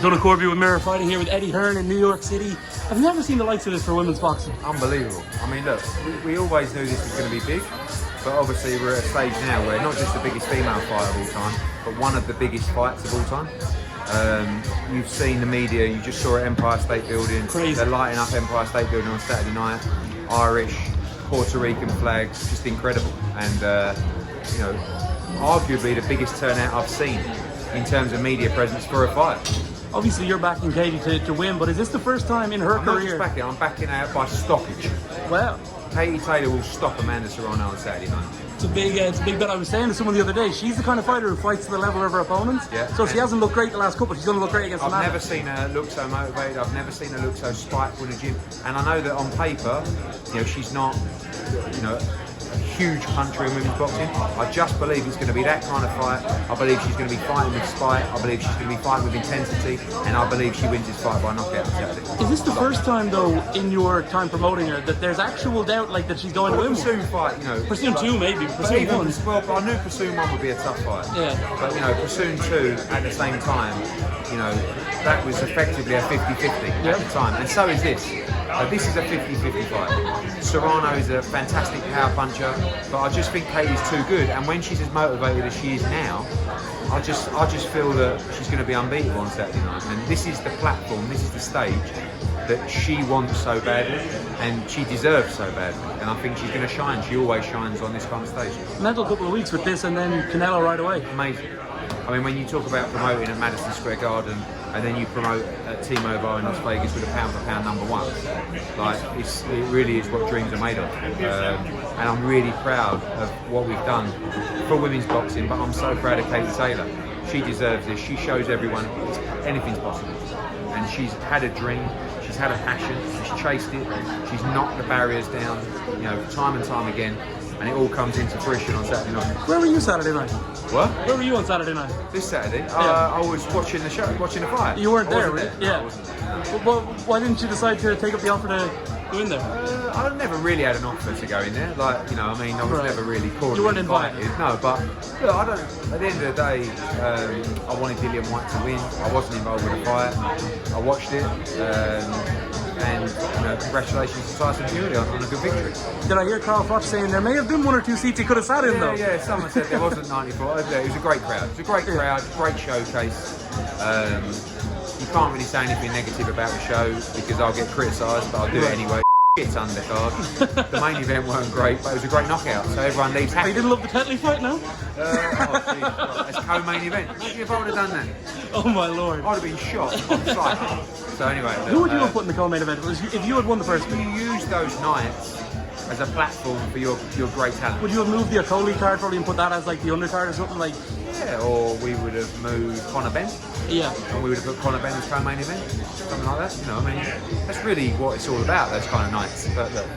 Done a Corby with Mirror Fighting here with Eddie Hearn in New York City. I've never seen the likes of this for women's boxing. Unbelievable. I mean, look, we always knew this was going to be big, but obviously we're at a stage now where not just the biggest female fight of all time, but one of the biggest fights of all time. You've seen the media, you just saw it at Empire State Building. Crazy. They're lighting up Empire State Building on Saturday night. Irish, Puerto Rican flags, just incredible. And, you know, arguably the biggest turnout I've seen in terms of media presence for a fight. Obviously you're backing Katy to win, but is this the first time in her I'm not career? just backing, I'm backing out by stoppage. Well, Katy Taylor will stop Amanda Serrano on Saturday night. it's a big bet. I was saying to someone the other day, she's the kind of fighter who fights to the level of her opponents. Yeah. So she hasn't looked great the last couple. She's going to look great against Amanda. I've never seen her look so motivated. I've never seen her look so spiteful in the gym. And I know that on paper, you know, she's not, you know, a huge puncher in women's boxing. I just believe it's going to be that kind of fight. I believe she's going to be fighting with spite. I believe she's going to be fighting with intensity, and I believe she wins this fight by knockout on Saturday. Is this the first time, though, in your time promoting her, that there's actual doubt, like, that she's going to win? Pursuit fight, you know. Pursuit 2, maybe. Pursuit 1. Well, I knew Pursuit 1 would be a tough fight. Yeah. But, you know, Pursuit 2, at the same time, you know, that was effectively a 50-50 at the time. And so is this. This is a 50-50 fight. Serrano is a fantastic power puncher, but I just think Katy's too good. And when she's as motivated as she is now, I just feel that she's going to be unbeatable on Saturday night. And this is the platform, this is the stage that she wants so badly, and she deserves so badly. And I think she's going to shine. She always shines on this kind of stage. Mental couple of weeks with this, and then Canelo right away. Amazing. I mean, when you talk about promoting at Madison Square Garden, and then you promote at T-Mobile in Las Vegas with a pound-for-pound #1, like it really is what dreams are made of. And I'm really proud of what we've done for women's boxing, but I'm so proud of Katy Taylor. She deserves this. She shows everyone anything's possible. And she's had a dream, she's had a passion, she's chased it, she's knocked the barriers down, you know, time and time again. And it all comes into fruition on Saturday night. Where were you Saturday night? What? Where were you on Saturday night? This Saturday? Yeah. I was watching the show, watching the fight. You weren't there, right? right? Yeah. No, I wasn't there. Well, why didn't you decide to take up the offer to go in there? I never really had an offer to go in there. Like, you know, I mean, I was never really called. You weren't invited? No, but look, I don't. At the end of the day, I wanted Dilian Whyte to win. I wasn't involved with the fight. I watched it. And you know, congratulations to Tyson Fury on a good victory. Did I hear Carl Froch saying there may have been 1 or 2 seats he could have sat in though? Yeah, someone said there wasn't 94. It was a great crowd. It was a great crowd, great showcase. You can't really say anything negative about the show because I'll get criticised, but I'll do it anyway. It's undercard. The main event weren't great, but it was a great knockout, so everyone leaves happy. You didn't love the Tetley fight, no? It's co-main event. Imagine if I would have done that. Oh my lord. I'd have been shot on sight. So anyway. Who would you have put in the co-main event if you had won the first You one? use those nights as a platform for your great talent. Would you have moved the Okoli card probably and put that as like the undercard or something like? Yeah, or we would have moved Conor Benn. Yeah. And we would have put Conor Benn as co-main event, something like that. You know, I mean, that's really what it's all about, those kind of nights. But look,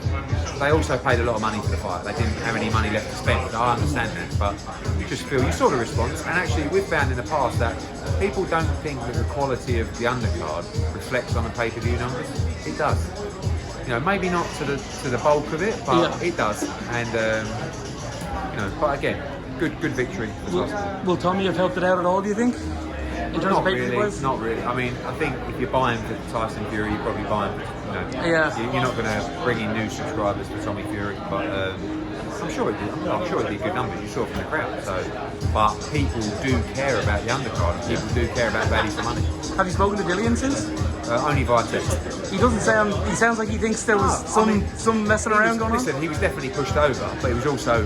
they also paid a lot of money for the fight. They didn't have any money left to spend. I understand that, but you just feel, you saw the response. And actually, we've found in the past that people don't think that the quality of the undercard reflects on the pay-per-view numbers. It does. You know, maybe not to the bulk of it, but it does. And you know, but again, good victory. Will Tommy have helped it out at all? Do you think? In terms of pay-per-view price? Not really. I mean, I think if you're buying for Tyson Fury, you're probably buying for, you know, you're not going to bring in new subscribers for Tommy Fury, but I'm sure it'd be a good number. You saw from the crowd. So, but people do care about the undercard, and people do care about value for money. Have you spoken to Dilian since? Only via text. He doesn't sound. He sounds like he thinks there was some messing around going on. Listen, he was definitely pushed over, but he was also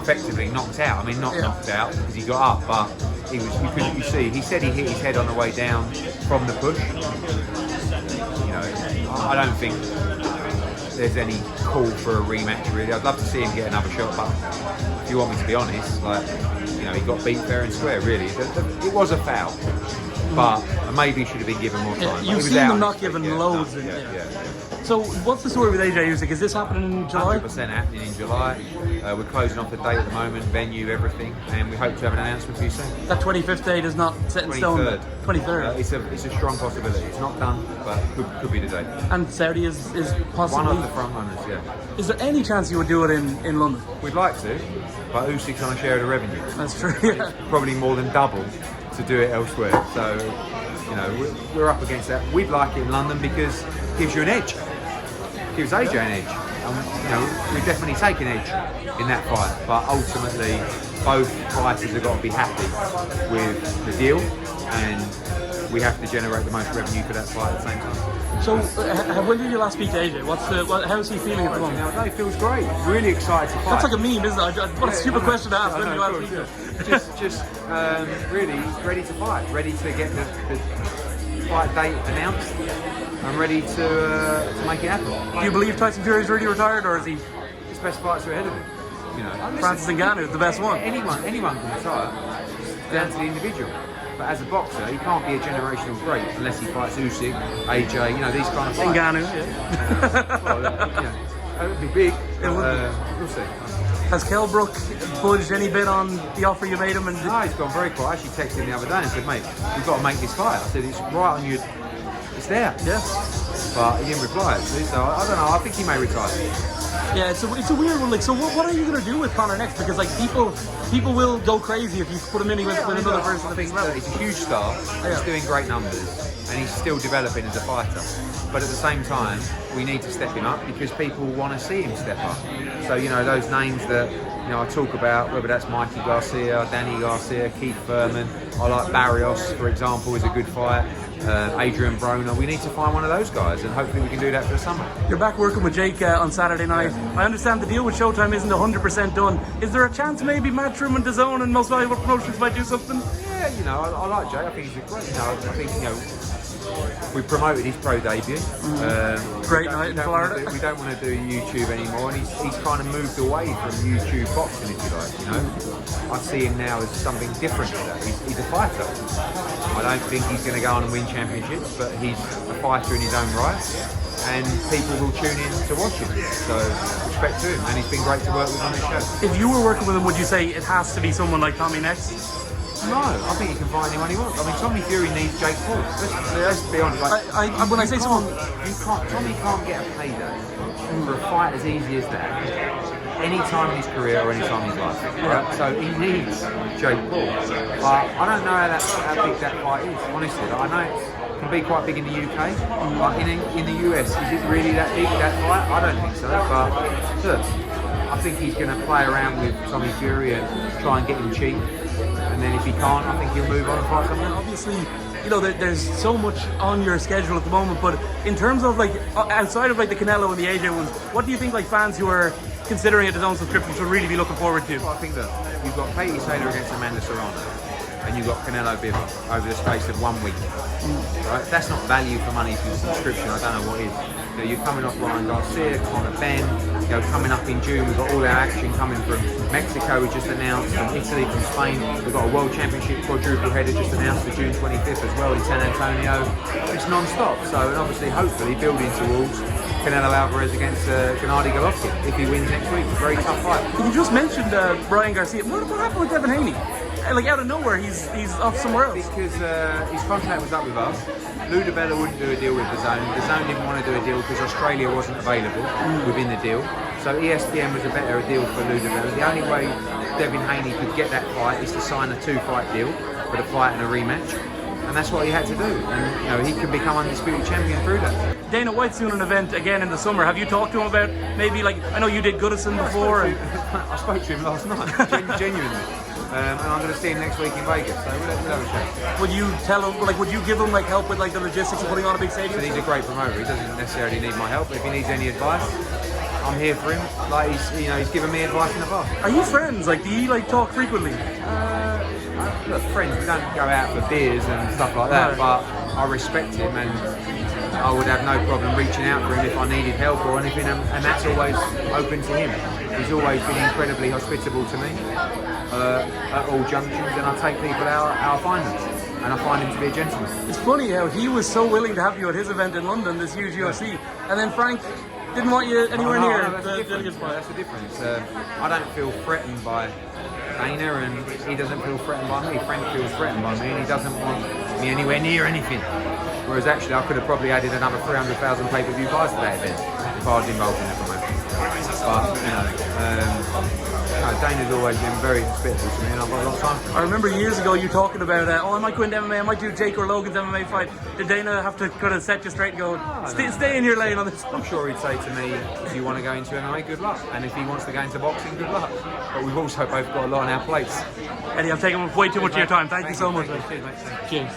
effectively knocked out. I mean, not knocked out because he got up, but he was. You see, he said he hit his head on the way down from the push. You know, I don't think there's any call for a rematch really. I'd love to see him get another shot, but if you want me to be honest, like, you know, he got beat fair and square. Really, it was a foul, but maybe he should have been given more time. You've seen them not given loads. So what's the story with AJ Usyk? Is this happening in July? 100% happening in July. We're closing off the date at the moment, venue, everything, and we hope to have an announcement for you soon. That 25th date is not set in stone. 23rd. It's a strong possibility. It's not done, but could be the date. And Saudi is possibly one of the front runners. Yeah. Is there any chance you would do it in London? We'd like to, but Usyk's on a share of the revenue. That's true. Yeah. It's probably more than double to do it elsewhere. So You know, we're up against that. We'd like it in London because it gives you an edge. It gives AJ an edge. And, you know, we've definitely taken edge in that fight. But ultimately, both fighters have got to be happy with the deal, and we have to generate the most revenue for that fight at the same time. So, when did you last speak to AJ? How's he feeling at the moment? Now, he feels great. Really excited to fight. That's like a meme, isn't it? What a stupid question to ask. When did you last speak to him? Just really ready to fight. Ready to get the fight date announced. I'm ready to make it happen. Do you believe Tyson Fury is really retired, or is he? His best fights are ahead of him. You know, Francis Ngannou is the best one. Anyone can retire. It's down to the individual. But as a boxer, he can't be a generational great unless he fights Usyk, AJ, you know, these kind of fights. Ngannou, yeah. Well, you know, it would be big. We'll see. Has Kell Brook budged any bit on the offer you made him? And no, he's gone very quiet. I actually texted him the other day and said, mate, we've got to make this fight. I said, it's right on you. It's there. Yeah. But he didn't reply, actually, so I don't know. I think he may retire. Yeah, it's a weird one. Like, so what are you gonna do with Conor next? Because like people will go crazy if you put him in with another person. I think he's a huge star. He's doing great numbers, and he's still developing as a fighter. But at the same time, we need to step him up because people want to see him step up. So you know those names that I talk about, whether that's Mikey Garcia, Danny Garcia, Keith Furman. I like Barrios, for example, is a good fight. Adrian Broner. We need to find one of those guys, and hopefully we can do that for the summer. You're back working with Jake on Saturday night. I understand the deal with Showtime isn't 100% done. Is there a chance maybe Matchroom and DAZN and Most Valuable Promotions might do something? Yeah, you know, I like Jake. I think he's a great. I think we promoted his pro debut. Great night in Florida. We don't want to do YouTube anymore, and he's kind of moved away from YouTube boxing, if you like. You know, I see him now as something different to that. He's a fighter. I don't think he's going to go on and win championships, but he's a fighter in his own right, and people will tune in to watch him. So respect to him, and he's been great to work with on this show. If you were working with him, would you say it has to be someone like Tommy next? No, I think he can find anyone he wants. I mean, Tommy Fury needs Jake Paul. Let's be honest. Like, when I say someone, Tommy can't get a payday for a fight as easy as that any time in his career or any time in his life. Right? So he needs Jake Paul. But I don't know how big that fight is. Honestly, I know it can be quite big in the UK. But in the US, is it really that big, that fight? I don't think so. But look, I think he's going to play around with Tommy Fury and try and get him cheap. And then if he can't, I think he'll move on and fight someone else. Obviously, you know, there's so much on your schedule at the moment, but in terms of like, outside of like the Canelo and the AJ ones, what do you think like fans who are considering a DAZN subscription should really be looking forward to? Well, I think that you've got Katy Taylor against Amanda Serrano, and you've got Canelo Bivol over the space of 1 week. Right? That's not value for money for subscription. I don't know what is. You know, you're coming off Ryan Garcia, Conor Benn. You know, coming up in June, we've got all our action coming from Mexico, we just announced, from Italy, from Spain. We've got a World Championship quadruple header just announced for June 25th as well in San Antonio. It's non-stop. So, and obviously, hopefully, building towards Canelo Alvarez against Gennady Golovkin if he wins next week. It's a very tough fight. You just mentioned Ryan Garcia. What happened with Devin Haney? Like out of nowhere, he's off somewhere else. Because his contract was up with us. Lou DiBella wouldn't do a deal with DAZN. DAZN didn't want to do a deal because Australia wasn't available within the deal. So ESPN was a better deal for Lou DiBella. The only way Devin Haney could get that fight is to sign a 2-fight deal for the fight and a rematch. And that's what he had to do. And you know, he can become undisputed champion through that. Dana White's doing an event again in the summer. Have you talked to him about maybe like, I know you did Goodison before. I spoke to him last night, genuinely. And I'm going to see him next week in Vegas, so we'll have a chat. Would you tell him, like, would you give him like help with like the logistics of putting on a big stadium? So he's a great promoter. He doesn't necessarily need my help. If he needs any advice, I'm here for him. Like he's given me advice in the past. Are you friends? Like, do you like talk frequently? Look, friends. We don't go out for beers and stuff like that. No. But I respect him, and I would have no problem reaching out for him if I needed help or anything. And that's always open to him. He's always been incredibly hospitable to me at all junctions, and I take people out I find them, and I find him to be a gentleman. It's funny how he was so willing to have you at his event in London, this huge UFC, and then Frank didn't want you anywhere near. That's the difference. I don't feel threatened by Dana, and he doesn't feel threatened by me. Frank feels threatened by me, and he doesn't want me anywhere near anything. Whereas actually, I could have probably added another 300,000 pay-per-view buys to that event if I was involved in the promotion. But you know, Dana's always been very hospitable to me, and I've got a lot of time for him. I remember years ago you talking about, I might go into MMA, I might do Jake or Logan's MMA fight. Did Dana have to kind of set you straight and go, stay in your lane on this? I'm sure he'd say to me, if you want to go into MMA, good luck. And if he wants to go into boxing, good luck. But we've also both got a lot on our plates. Eddie, I've taken way too much of your time. Thank you so much. Cheers, mate. Cheers.